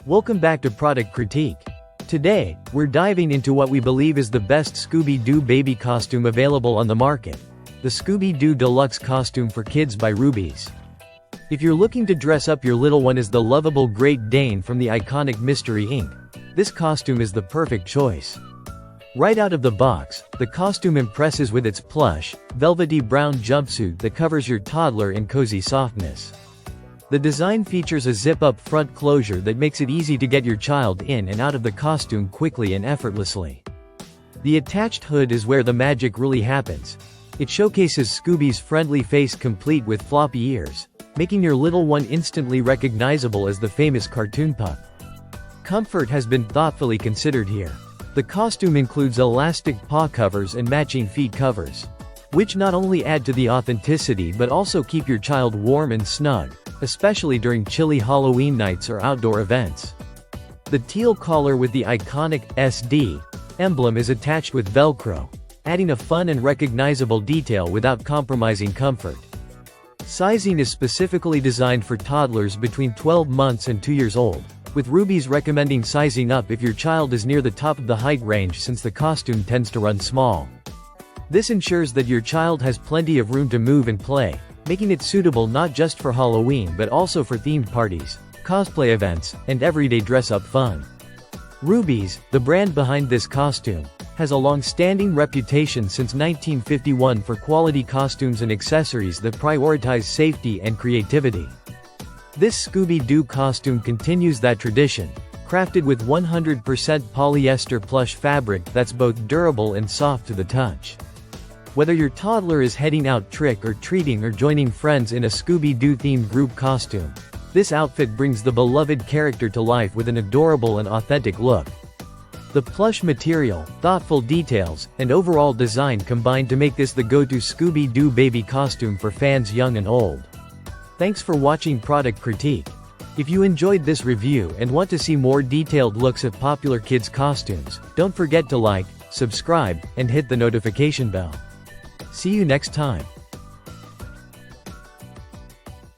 Welcome back to Product Critique. Today, we're diving into what we believe is the best Scooby Doo baby costume available on the market. The Scooby Doo Deluxe Costume for Kids by Rubies. If you're looking to dress up your little one as the lovable Great Dane from the iconic Mystery Inc., this costume is the perfect choice. Right out of the box, the costume impresses with its plush, velvety brown jumpsuit that covers your toddler in cozy softness. The design features a zip-up front closure that makes it easy to get your child in and out of the costume quickly and effortlessly. The attached hood is where the magic really happens. It showcases Scooby's friendly face complete with floppy ears, making your little one instantly recognizable as the famous cartoon pup. Comfort has been thoughtfully considered here. The costume includes elastic paw covers and matching feet covers, which not only add to the authenticity but also keep your child warm and snug, especially during chilly Halloween nights or outdoor events. The teal collar with the iconic SD emblem is attached with Velcro, adding a fun and recognizable detail without compromising comfort. Sizing is specifically designed for toddlers between 12 months and 2 years old, with Rubies recommending sizing up if your child is near the top of the height range since the costume tends to run small. This ensures that your child has plenty of room to move and play, making it suitable not just for Halloween but also for themed parties, cosplay events, and everyday dress-up fun. Rubies, the brand behind this costume, has a long-standing reputation since 1951 for quality costumes and accessories that prioritize safety and creativity. This Scooby Doo costume continues that tradition, crafted with 100% polyester plush fabric that's both durable and soft to the touch. Whether your toddler is heading out trick-or-treating or joining friends in a Scooby Doo-themed group costume, this outfit brings the beloved character to life with an adorable and authentic look. The plush material, thoughtful details, and overall design combine to make this the go-to Scooby Doo baby costume for fans young and old. Thanks for watching Product Critique. If you enjoyed this review and want to see more detailed looks at popular kids' costumes, don't forget to like, subscribe, and hit the notification bell. See you next time.